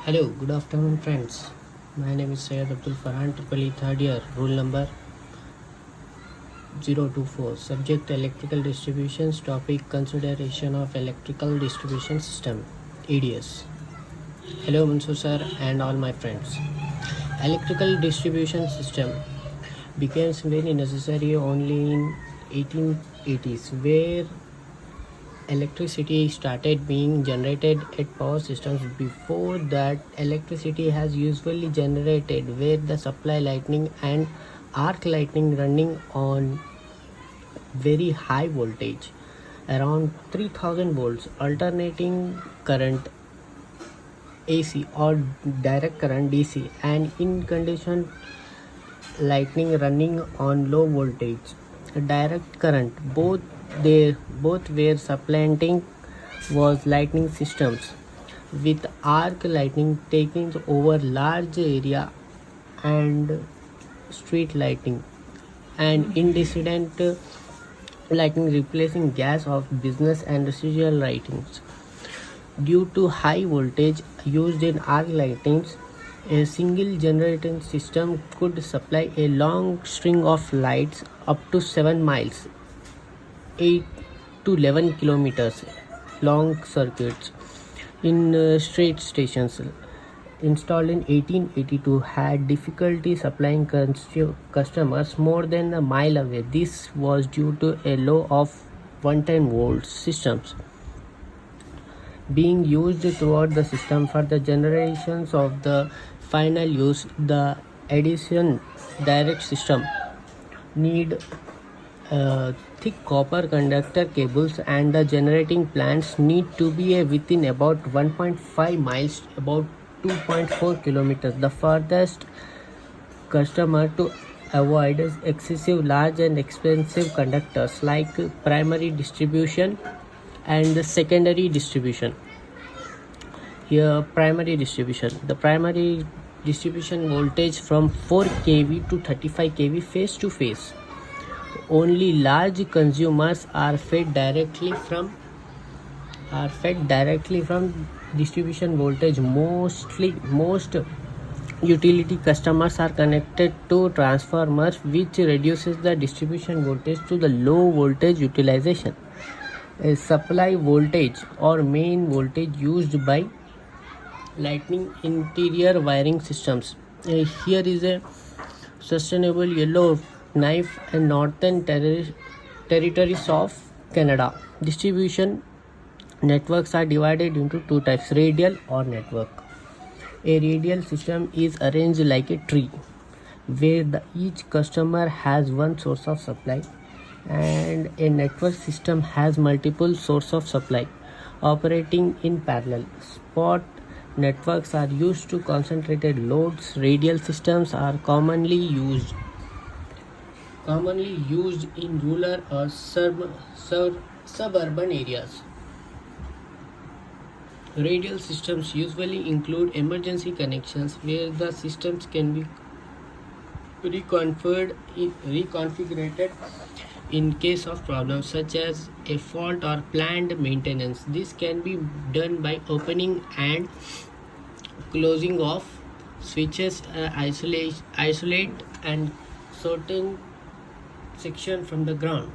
Hello, good afternoon, friends. My name is Syed Abdul Farhan, Triple E third year, rule number 024. Subject electrical distributions, topic consideration of electrical distribution system, EDS. Hello, Mansur sir, and all my friends. Electrical distribution system became very necessary only in 1880s, where electricity started being generated at power systems. Before that, electricity has usually generated where the supply lightning and arc lightning running on very high voltage around 3000 volts, alternating current AC or direct current DC, and in condition lightning running on low voltage direct current. Both were supplanting was lightning systems, with arc lightning taking over large area and street lighting, and incandescent lightning replacing gas of business and residual lightings. Due to high voltage used in arc lightings, a single generating system could supply a long string of lights up to 7 miles, 8 to 11 kilometers long circuits in street stations. Installed in 1882, had difficulty supplying customers more than a mile away. This was due to a low of 110 volts systems being used throughout the system. For the generations of the final use, the Edison direct system need thick copper conductor cables, and the generating plants need to be within about 1.5 miles, about 2.4 kilometers. The furthest customer to avoid excessive large and expensive conductors like primary distribution and the secondary distribution. Here, primary distribution. The primary distribution voltage from 4 kV to 35 kV face to face. Only large consumers are fed directly from distribution voltage. Most utility customers are connected to transformers, which reduces the distribution voltage to the low voltage utilization. A supply voltage or main voltage used by lightning interior wiring systems. Here is a sustainable yellow knife and northern territories of Canada. Distribution networks are divided into two types: radial or network. A radial system is arranged like a tree, where each customer has one source of supply, and a network system has multiple sources of supply operating in parallel. Spot networks are used to concentrated loads. Radial systems are commonly used in rural or suburban areas. Radial systems usually include emergency connections where the systems can be reconfigured in case of problems such as a fault or planned maintenance. This can be done by opening and closing of switches, isolate and certain section from the ground.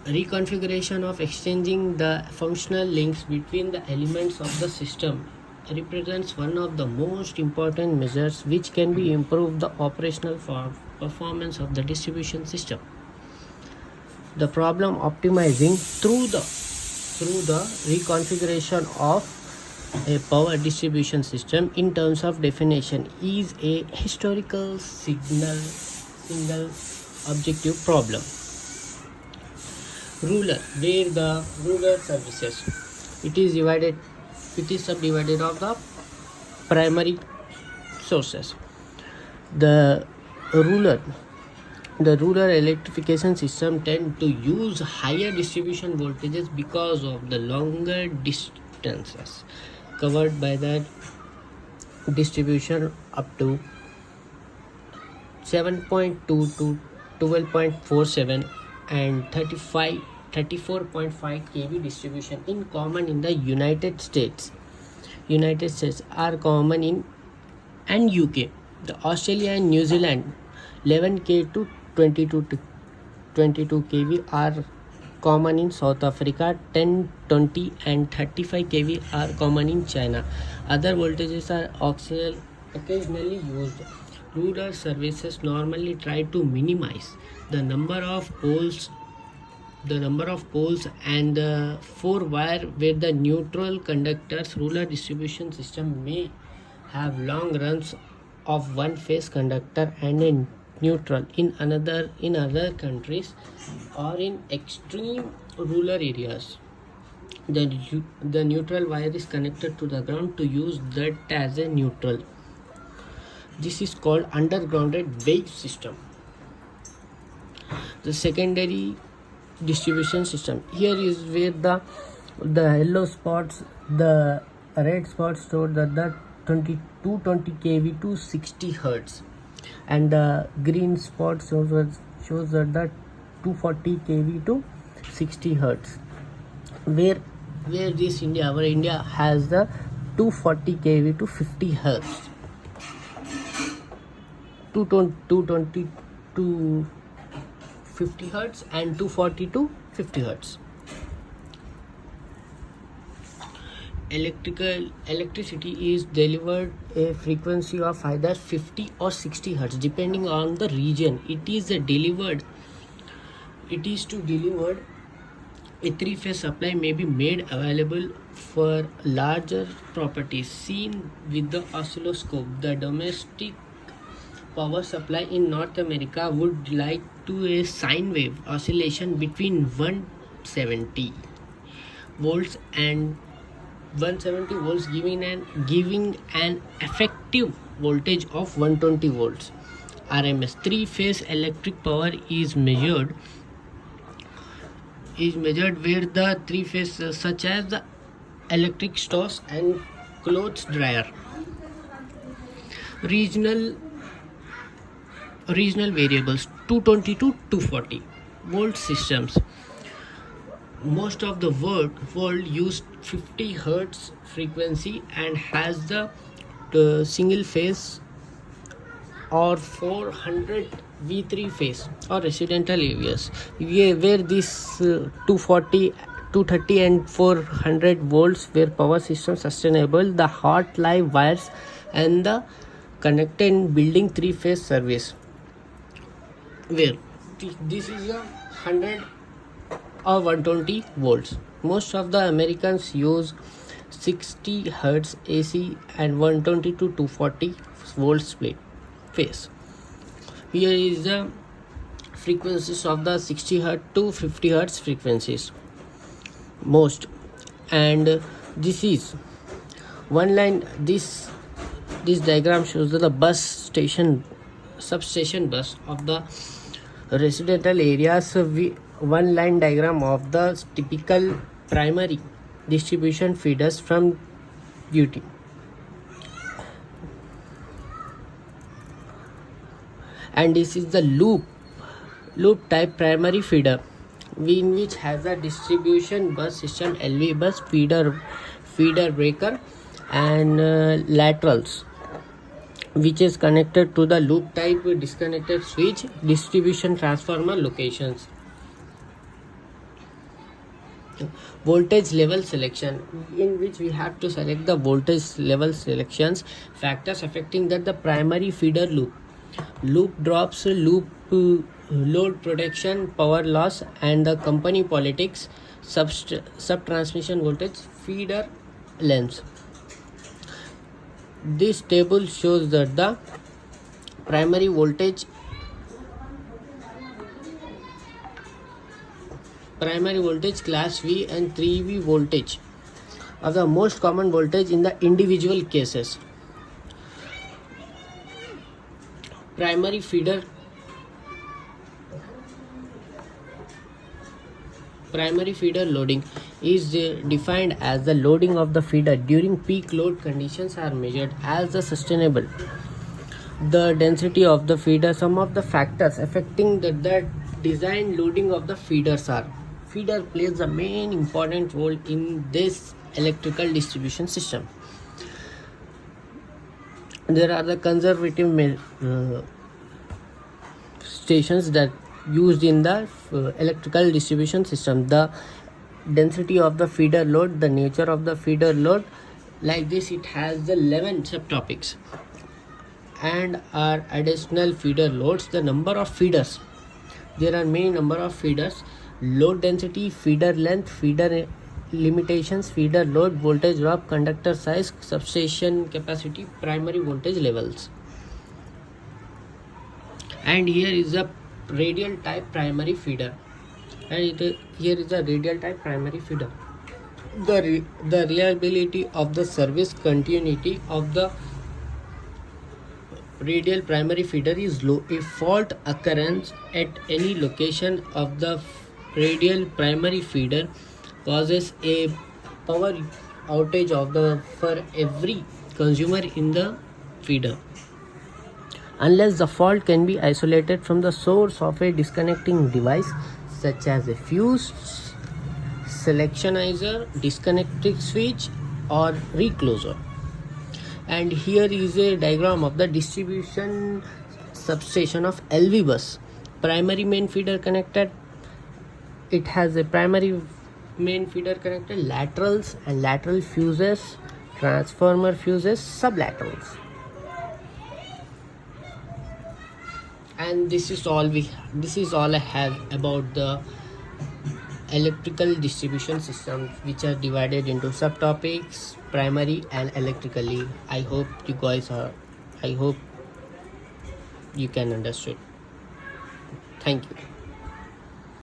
Reconfiguration of exchanging the functional links between the elements of the system represents one of the most important measures which can be improve the operational performance of the distribution system. The problem optimizing through the reconfiguration of a power distribution system in terms of definition is a historical single objective problem. Rural, where the rural services, it is subdivided of the primary sources. The rural electrification system tend to use higher distribution voltages because of the longer distances covered by the distribution up to 7.2 to 12.47 and 34.5 kV distribution in common in the United States. United States are common in and UK. The Australia and New Zealand 11K to 22 kV are common in South Africa. 10, 20 and 35 kV are common in China. Other voltages are occasionally used. Rural services normally try to minimize the number of poles and the four wire where the neutral conductors. Rural distribution system may have long runs of one phase conductor and a neutral in other countries or in extreme rural areas. The neutral wire is connected to the ground to use that as a neutral. This is called undergrounded wave system. The secondary distribution system. Here is where the yellow spots, the red spots show that the 20 kV to 60 hertz, and the green spot shows that the 240 kV to 60 hertz. Where this our India has the 240 kV to 50 hertz, 220 to 50 hertz and 240 to 50 hertz. Electricity is delivered a frequency of either 50 or 60 hertz depending on the region. It is to deliver a three-phase supply may be made available for larger properties seen with the oscilloscope. The domestic power supply in North America would like to a sine wave oscillation between 170 volts and 170 volts, giving an effective voltage of 120 volts. RMS. Three-phase electric power is measured where the three phases such as the electric stores and clothes dryer. Regional variables. 220 to 240 volt systems. Most of the world use 50 hertz frequency and has the single phase or 400 V3 phase or residential areas where this 240, 230 and 400 volts where power system sustainable. The hot live wires and the connected building three-phase service where this is a 100 or 120 volts. Most of the Americans use 60 hertz AC and 120 to 240 volt split phase. Here is the frequencies of the 60 hertz to 50 hertz frequencies most, and this is one line. This diagram shows the substation bus of the residential areas. One line diagram of the typical primary distribution feeders from duty. And this is the loop type primary feeder, in which has a distribution bus system, LV bus, feeder breaker and laterals, which is connected to the loop type disconnected switch distribution transformer locations. Voltage level selection, in which we have to select the voltage level selections. Factors affecting that: the primary feeder loop drops, load protection, power loss, and the company politics, sub-transmission voltage, feeder lengths. This table shows that the primary voltage class V and 3V voltage are the most common voltage in the individual cases. Primary feeder loading is defined as the loading of the feeder during peak load conditions are measured as the sustainable. The density of the feeder. Some of the factors affecting the design loading of the feeders are: feeder plays a main important role in this electrical distribution system. There are the conservative stations that used in the electrical distribution system. The density of the feeder load, the nature of the feeder load, like this it has the 11 subtopics, and are additional feeder loads. The number of feeders, there are many number of feeders, load density, feeder length, feeder limitations, feeder load, voltage drop, conductor size, substation capacity, primary voltage levels. And here is a radial type primary feeder, and here is a radial type primary feeder. The reliability of the service continuity of the radial primary feeder is low. A fault occurrence at any location of the radial primary feeder causes a power outage for every consumer in the feeder, unless the fault can be isolated from the source of a disconnecting device such as a fuse, selectionizer, disconnecting switch, or recloser. And here is a diagram of the distribution substation of LV bus. Primary main feeder connected, it has a primary main feeder connected, laterals and lateral fuses, transformer fuses, sublaterals. And this is all I have about the electrical distribution systems, which are divided into subtopics, primary and electrically. I hope you can understand. Thank you.